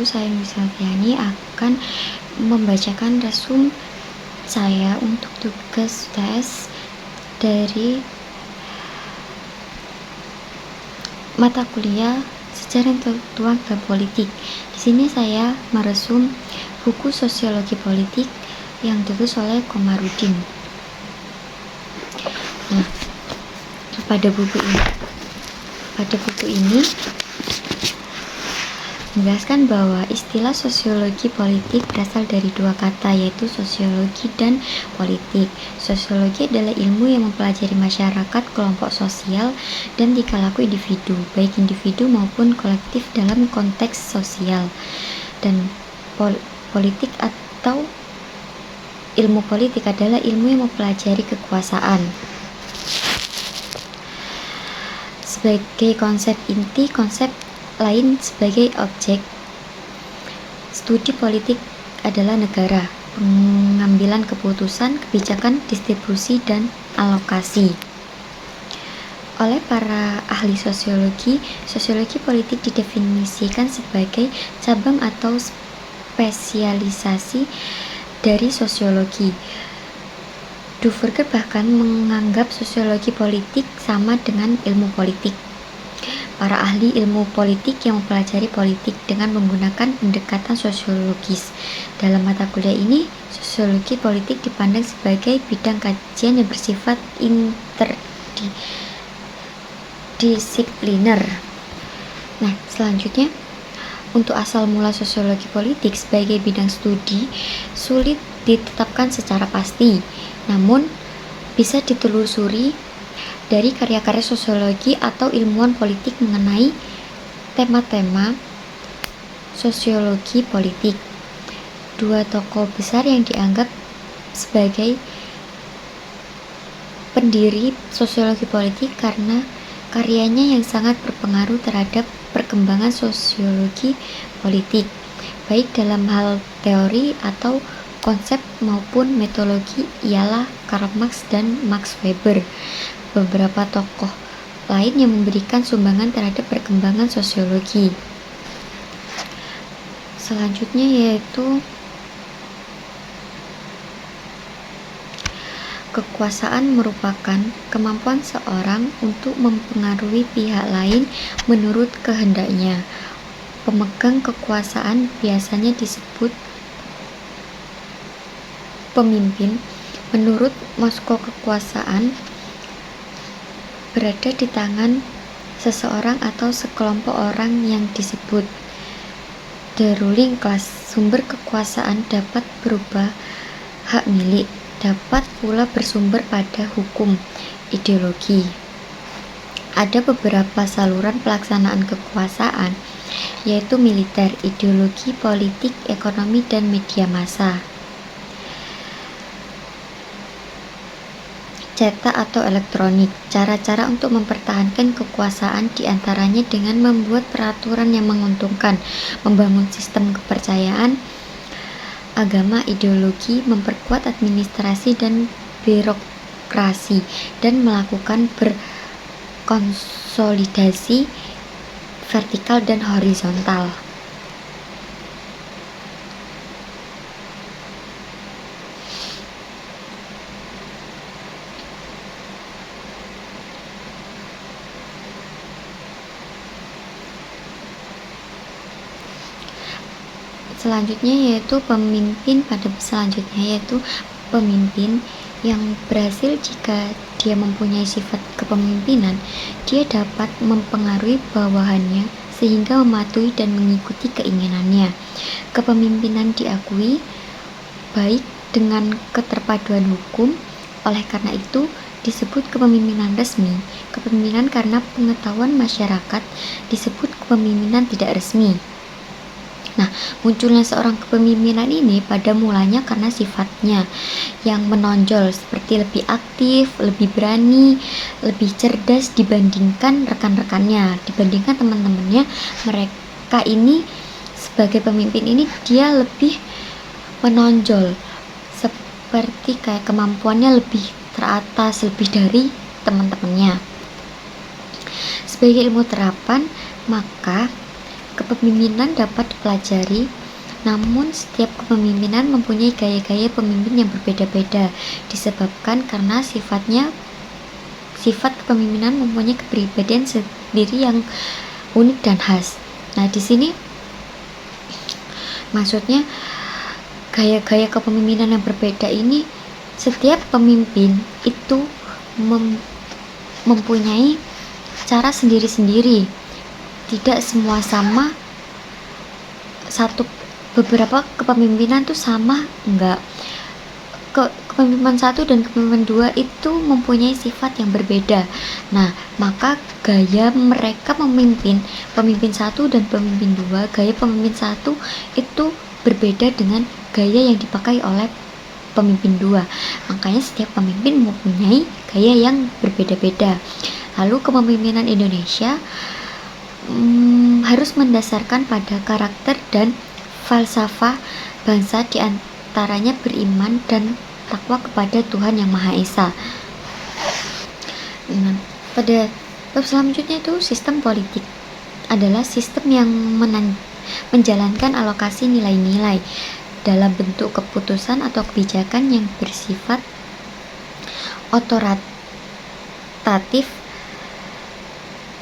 saya Misaltiani akan membacakan resume saya untuk tugas tes dari mata kuliah Sejarah Intelektual dan Politik. Di sini saya meresum buku Sosiologi Politik yang ditulis oleh Komarudin. Nah, pada buku ini menjelaskan bahwa istilah sosiologi politik berasal dari dua kata, yaitu sosiologi dan politik. Sosiologi adalah ilmu yang mempelajari masyarakat, kelompok sosial, dan tingkah laku individu, baik individu maupun kolektif dalam konteks sosial. Dan politik atau ilmu politik adalah ilmu yang mempelajari kekuasaan. Sebagai konsep inti, konsep lain sebagai objek. Studi politik adalah negara, pengambilan keputusan, kebijakan, distribusi, dan alokasi. Oleh para ahli sosiologi, sosiologi politik didefinisikan sebagai cabang atau spesialisasi dari sosiologi. Duverger bahkan menganggap sosiologi politik sama dengan ilmu politik. Para ahli ilmu politik yang mempelajari politik dengan menggunakan pendekatan sosiologis. Dalam mata kuliah ini, sosiologi politik dipandang sebagai bidang kajian yang bersifat interdisipliner. Nah, selanjutnya, untuk asal mula sosiologi politik sebagai bidang studi sulit ditetapkan secara pasti, namun bisa ditelusuri dari karya-karya sosiologi atau ilmuwan politik mengenai tema-tema sosiologi politik. Dua tokoh besar yang dianggap sebagai pendiri sosiologi politik karena karyanya yang sangat berpengaruh terhadap perkembangan sosiologi politik, baik dalam hal teori atau konsep maupun metodologi, ialah Karl Marx dan Max Weber. Beberapa tokoh lain yang memberikan sumbangan terhadap perkembangan sosiologi. Selanjutnya yaitu kekuasaan merupakan kemampuan seorang untuk mempengaruhi pihak lain menurut kehendaknya. Pemegang kekuasaan biasanya disebut pemimpin. Menurut Moskow, kekuasaan berada di tangan seseorang atau sekelompok orang yang disebut the ruling class. Sumber kekuasaan dapat berubah hak milik, dapat pula bersumber pada hukum, ideologi. Ada beberapa saluran pelaksanaan kekuasaan, yaitu militer, ideologi, politik, ekonomi, dan media massa. Cetak atau elektronik. Cara-cara untuk mempertahankan kekuasaan diantaranya dengan membuat peraturan yang menguntungkan, membangun sistem kepercayaan, agama, ideologi, memperkuat administrasi dan birokrasi, dan melakukan berkonsolidasi vertikal dan horizontal. Selanjutnya yaitu pemimpin yang berhasil. Jika dia mempunyai sifat kepemimpinan, dia dapat mempengaruhi bawahannya sehingga mematuhi dan mengikuti keinginannya. Kepemimpinan diakui baik dengan keterpaduan hukum, oleh karena itu disebut kepemimpinan resmi. Kepemimpinan karena pengetahuan masyarakat disebut kepemimpinan tidak resmi. Nah, munculnya seorang kepemimpinan ini pada mulanya karena sifatnya yang menonjol, seperti lebih aktif, lebih berani, lebih cerdas dibandingkan rekan-rekannya, dibandingkan teman-temannya. Mereka ini sebagai pemimpin ini dia lebih menonjol, seperti kayak kemampuannya lebih teratas, lebih dari teman-temannya. Sebagai ilmu terapan, maka Kepemimpinan dapat dipelajari, namun setiap kepemimpinan mempunyai gaya-gaya pemimpin yang berbeda-beda, disebabkan karena sifat kepemimpinan mempunyai kepribadian sendiri yang unik dan khas. Nah, di sini maksudnya gaya-gaya kepemimpinan yang berbeda ini, setiap pemimpin itu mempunyai cara sendiri-sendiri, tidak semua sama. Beberapa kepemimpinan tuh sama, enggak. Kepemimpinan satu dan kepemimpinan dua itu mempunyai sifat yang berbeda. Nah, maka gaya mereka memimpin, pemimpin satu dan pemimpin dua, gaya pemimpin satu itu berbeda dengan gaya yang dipakai oleh pemimpin dua. Makanya setiap pemimpin mempunyai gaya yang berbeda-beda. Lalu kepemimpinan Indonesia harus mendasarkan pada karakter dan falsafah bangsa, diantaranya beriman dan takwa kepada Tuhan Yang Maha Esa. Nah, pada bab selanjutnya itu sistem politik adalah sistem yang menjalankan alokasi nilai-nilai dalam bentuk keputusan atau kebijakan yang bersifat otoritatif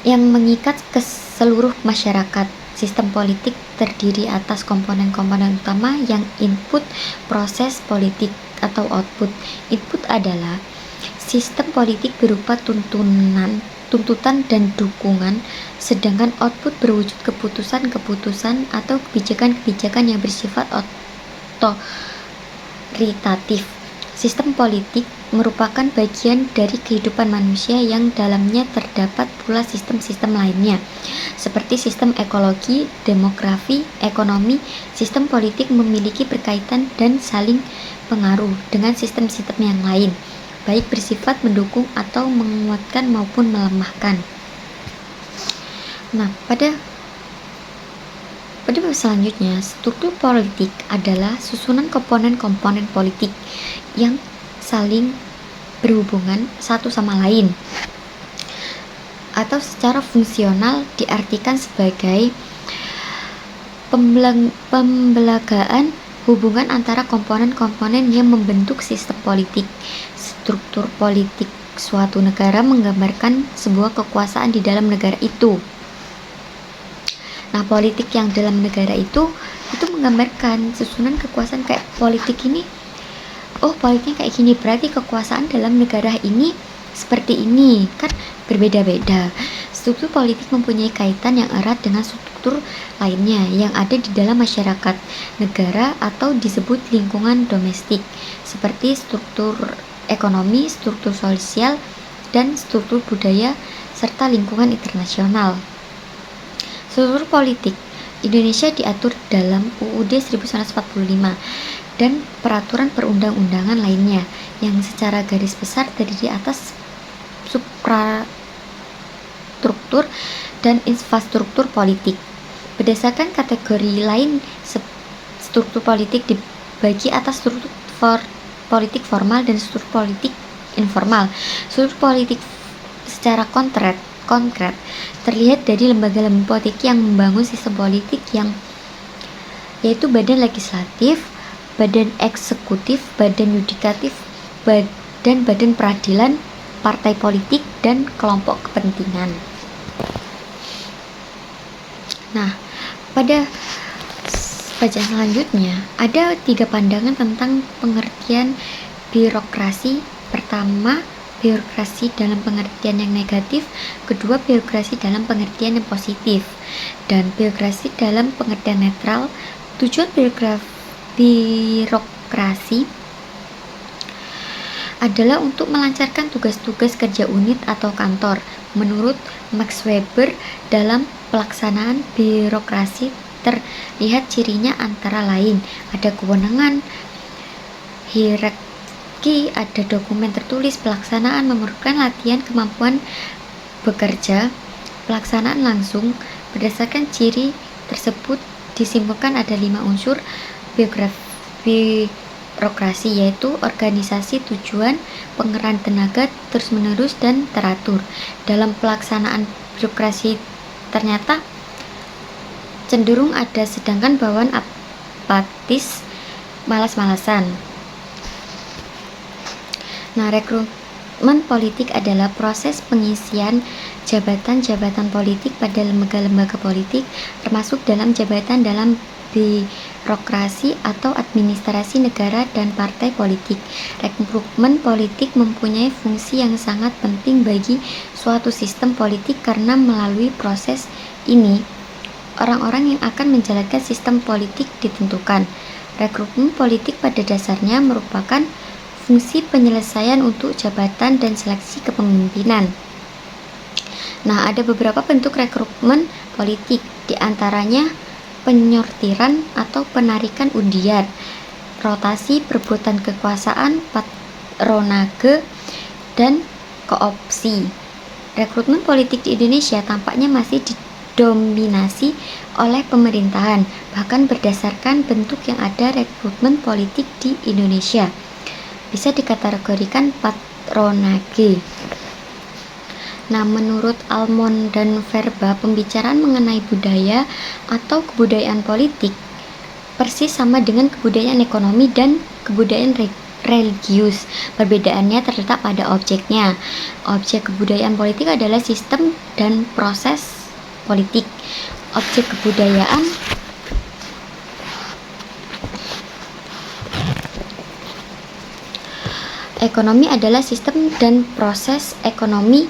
yang mengikat ke seluruh masyarakat. Sistem politik terdiri atas komponen-komponen utama yang input proses politik atau output. Input adalah sistem politik berupa tuntutan dan dukungan, sedangkan output berwujud keputusan-keputusan atau kebijakan-kebijakan yang bersifat otoritatif. Sistem politik merupakan bagian dari kehidupan manusia yang dalamnya terdapat pula sistem-sistem lainnya, seperti sistem ekologi, demografi, ekonomi. Sistem politik memiliki berkaitan dan saling pengaruh dengan sistem-sistem yang lain, baik bersifat mendukung atau menguatkan maupun melemahkan. Nah, pada bab selanjutnya, struktur politik adalah susunan komponen-komponen politik yang saling berhubungan satu sama lain, atau secara fungsional diartikan sebagai pembelagaan hubungan antara komponen-komponen yang membentuk sistem politik. Struktur politik suatu negara menggambarkan sebuah kekuasaan di dalam negara itu. Nah, politik yang dalam negara itu menggambarkan susunan kekuasaan. Kayak politik ini, politiknya kayak gini, berarti kekuasaan dalam negara ini seperti ini, kan berbeda-beda. Struktur politik mempunyai kaitan yang erat dengan struktur lainnya yang ada di dalam masyarakat, negara, atau disebut lingkungan domestik, seperti struktur ekonomi, struktur sosial, dan struktur budaya, serta lingkungan internasional. Struktur politik Indonesia diatur dalam UUD 1945 dan peraturan perundang-undangan lainnya yang secara garis besar terdiri atas suprastruktur dan infrastruktur politik. Berdasarkan kategori lain, struktur politik dibagi atas struktur politik formal dan struktur politik informal. Struktur politik secara konkret terlihat dari lembaga-lembaga politik yang membangun sistem politik yaitu badan legislatif, badan eksekutif, badan yudikatif, dan badan peradilan, partai politik, dan kelompok kepentingan. Nah, pada bacaan selanjutnya ada 3 pandangan tentang pengertian birokrasi. Pertama, birokrasi dalam pengertian yang negatif, kedua birokrasi dalam pengertian yang positif, dan birokrasi dalam pengertian netral. Tujuan birokrasi adalah untuk melancarkan tugas-tugas kerja unit atau kantor. Menurut Max Weber, dalam pelaksanaan birokrasi terlihat cirinya antara lain ada kewenangan, hierarki, ada dokumen tertulis, pelaksanaan memerlukan latihan kemampuan bekerja, pelaksanaan langsung. Berdasarkan ciri tersebut disimpulkan ada 5 unsur birokrasi, yaitu organisasi, tujuan, pengerahan tenaga, terus-menerus, dan teratur. Dalam pelaksanaan birokrasi ternyata cenderung ada, sedangkan bawahan apatis, malas-malasan. Nah, rekrutmen politik adalah proses pengisian jabatan-jabatan politik pada lembaga-lembaga politik, termasuk dalam jabatan dalam birokrasi atau administrasi negara dan partai politik. Rekrutmen politik mempunyai fungsi yang sangat penting bagi suatu sistem politik karena melalui proses ini, orang-orang yang akan menjalankan sistem politik ditentukan. Rekrutmen politik pada dasarnya merupakan fungsi penyelesaian untuk jabatan dan seleksi kepemimpinan. Nah, ada beberapa bentuk rekrutmen politik, diantaranya penyortiran atau penarikan undian, rotasi perebutan kekuasaan, patronage, dan koopsi. Rekrutmen politik di Indonesia tampaknya masih didominasi oleh pemerintahan, bahkan berdasarkan bentuk yang ada rekrutmen politik di Indonesia bisa dikategorikan patronage. Nah, menurut Almond dan Verba, pembicaraan mengenai budaya atau kebudayaan politik persis sama dengan kebudayaan ekonomi dan kebudayaan religius. Perbedaannya terletak pada objeknya. Objek kebudayaan politik adalah sistem dan proses politik. Objek kebudayaan ekonomi adalah sistem dan proses ekonomi,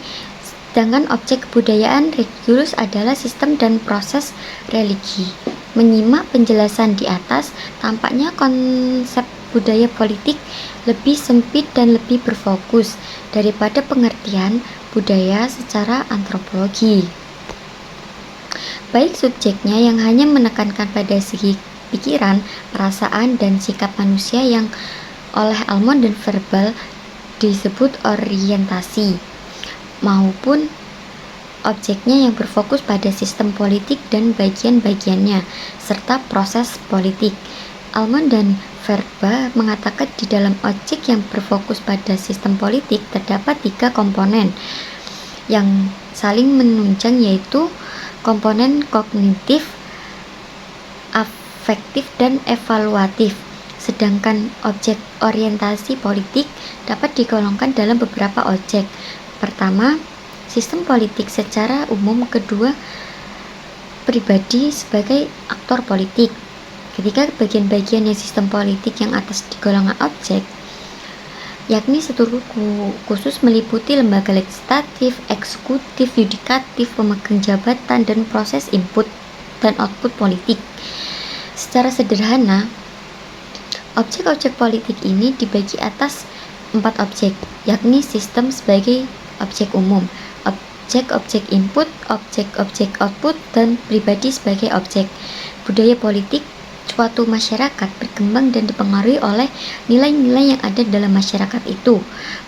sedangkan objek kebudayaan religius adalah sistem dan proses religi. Menyimak penjelasan di atas, tampaknya konsep budaya politik lebih sempit dan lebih berfokus daripada pengertian budaya secara antropologi. Baik subjeknya yang hanya menekankan pada segi pikiran, perasaan, dan sikap manusia yang oleh Almond dan Verbal disebut orientasi, maupun objeknya yang berfokus pada sistem politik dan bagian-bagiannya, serta proses politik. Almond dan Verba mengatakan di dalam objek yang berfokus pada sistem politik terdapat 3 komponen yang saling menunjang, yaitu komponen kognitif, afektif, dan evaluatif. Sedangkan objek orientasi politik dapat digolongkan dalam beberapa objek. Pertama, sistem politik secara umum. Kedua, pribadi sebagai aktor politik. Ketiga, bagian-bagian yang sistem politik yang atas di golongan objek, yakni struktur khusus meliputi lembaga legislatif, eksekutif, yudikatif, pemegang jabatan, dan proses input dan output politik. Secara sederhana, objek-objek politik ini dibagi atas 4 objek, yakni sistem sebagai objek umum, objek-objek input, objek-objek output, dan pribadi sebagai objek. Budaya politik suatu masyarakat berkembang dan dipengaruhi oleh nilai-nilai yang ada dalam masyarakat itu.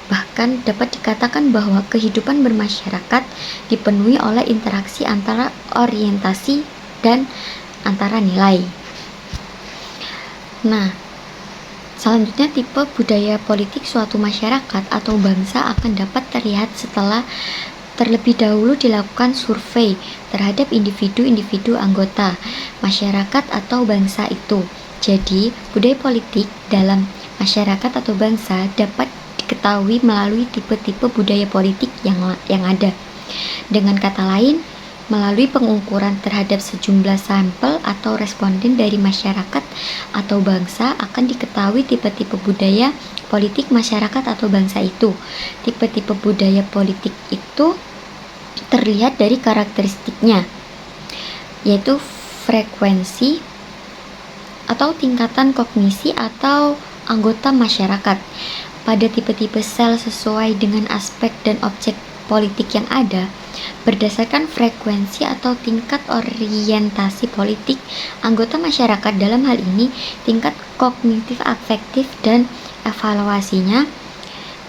Bahkan dapat dikatakan bahwa kehidupan bermasyarakat dipenuhi oleh interaksi antara orientasi dan antara nilai. Nah, selanjutnya, tipe budaya politik suatu masyarakat atau bangsa akan dapat terlihat setelah terlebih dahulu dilakukan survei terhadap individu-individu anggota masyarakat atau bangsa itu. Jadi, budaya politik dalam masyarakat atau bangsa dapat diketahui melalui tipe-tipe budaya politik yang ada. Dengan kata lain, melalui pengukuran terhadap sejumlah sampel atau responden dari masyarakat atau bangsa akan diketahui tipe-tipe budaya politik masyarakat atau bangsa itu. Tipe-tipe budaya politik itu terlihat dari karakteristiknya, yaitu frekuensi atau tingkatan kognisi atau anggota masyarakat pada tipe-tipe sel sesuai dengan aspek dan objek politik yang ada. Berdasarkan frekuensi atau tingkat orientasi politik anggota masyarakat, dalam hal ini tingkat kognitif, afektif, dan evaluasinya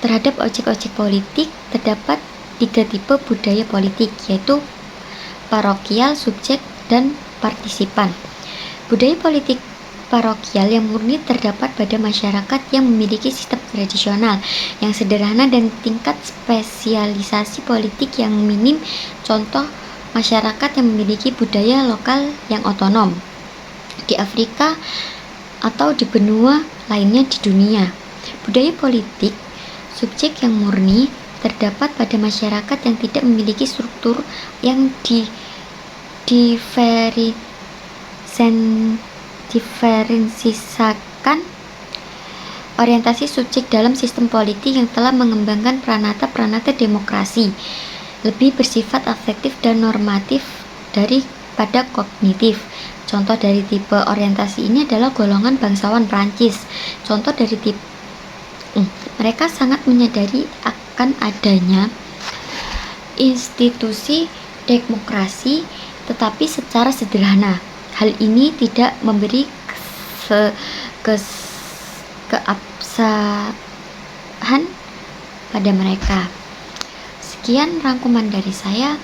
terhadap objek-objek politik, terdapat 3 tipe budaya politik, yaitu parokial, subjek, dan partisipan. Budaya politik parokial yang murni terdapat pada masyarakat yang memiliki sistem tradisional yang sederhana dan tingkat spesialisasi politik yang minim. Contoh masyarakat yang memiliki budaya lokal yang otonom di Afrika atau di benua lainnya di dunia. Budaya politik subjek yang murni terdapat pada masyarakat yang tidak memiliki struktur yang diferensiasikan orientasi subjek dalam sistem politik yang telah mengembangkan pranata-pranata demokrasi lebih bersifat afektif dan normatif daripada kognitif. Contoh dari tipe orientasi ini adalah golongan bangsawan Prancis. Contoh dari tipe mereka sangat menyadari akan adanya institusi demokrasi, tetapi secara sederhana. Hal ini tidak memberi keabsahan pada mereka. Sekian rangkuman dari saya.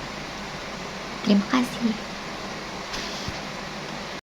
Terima kasih.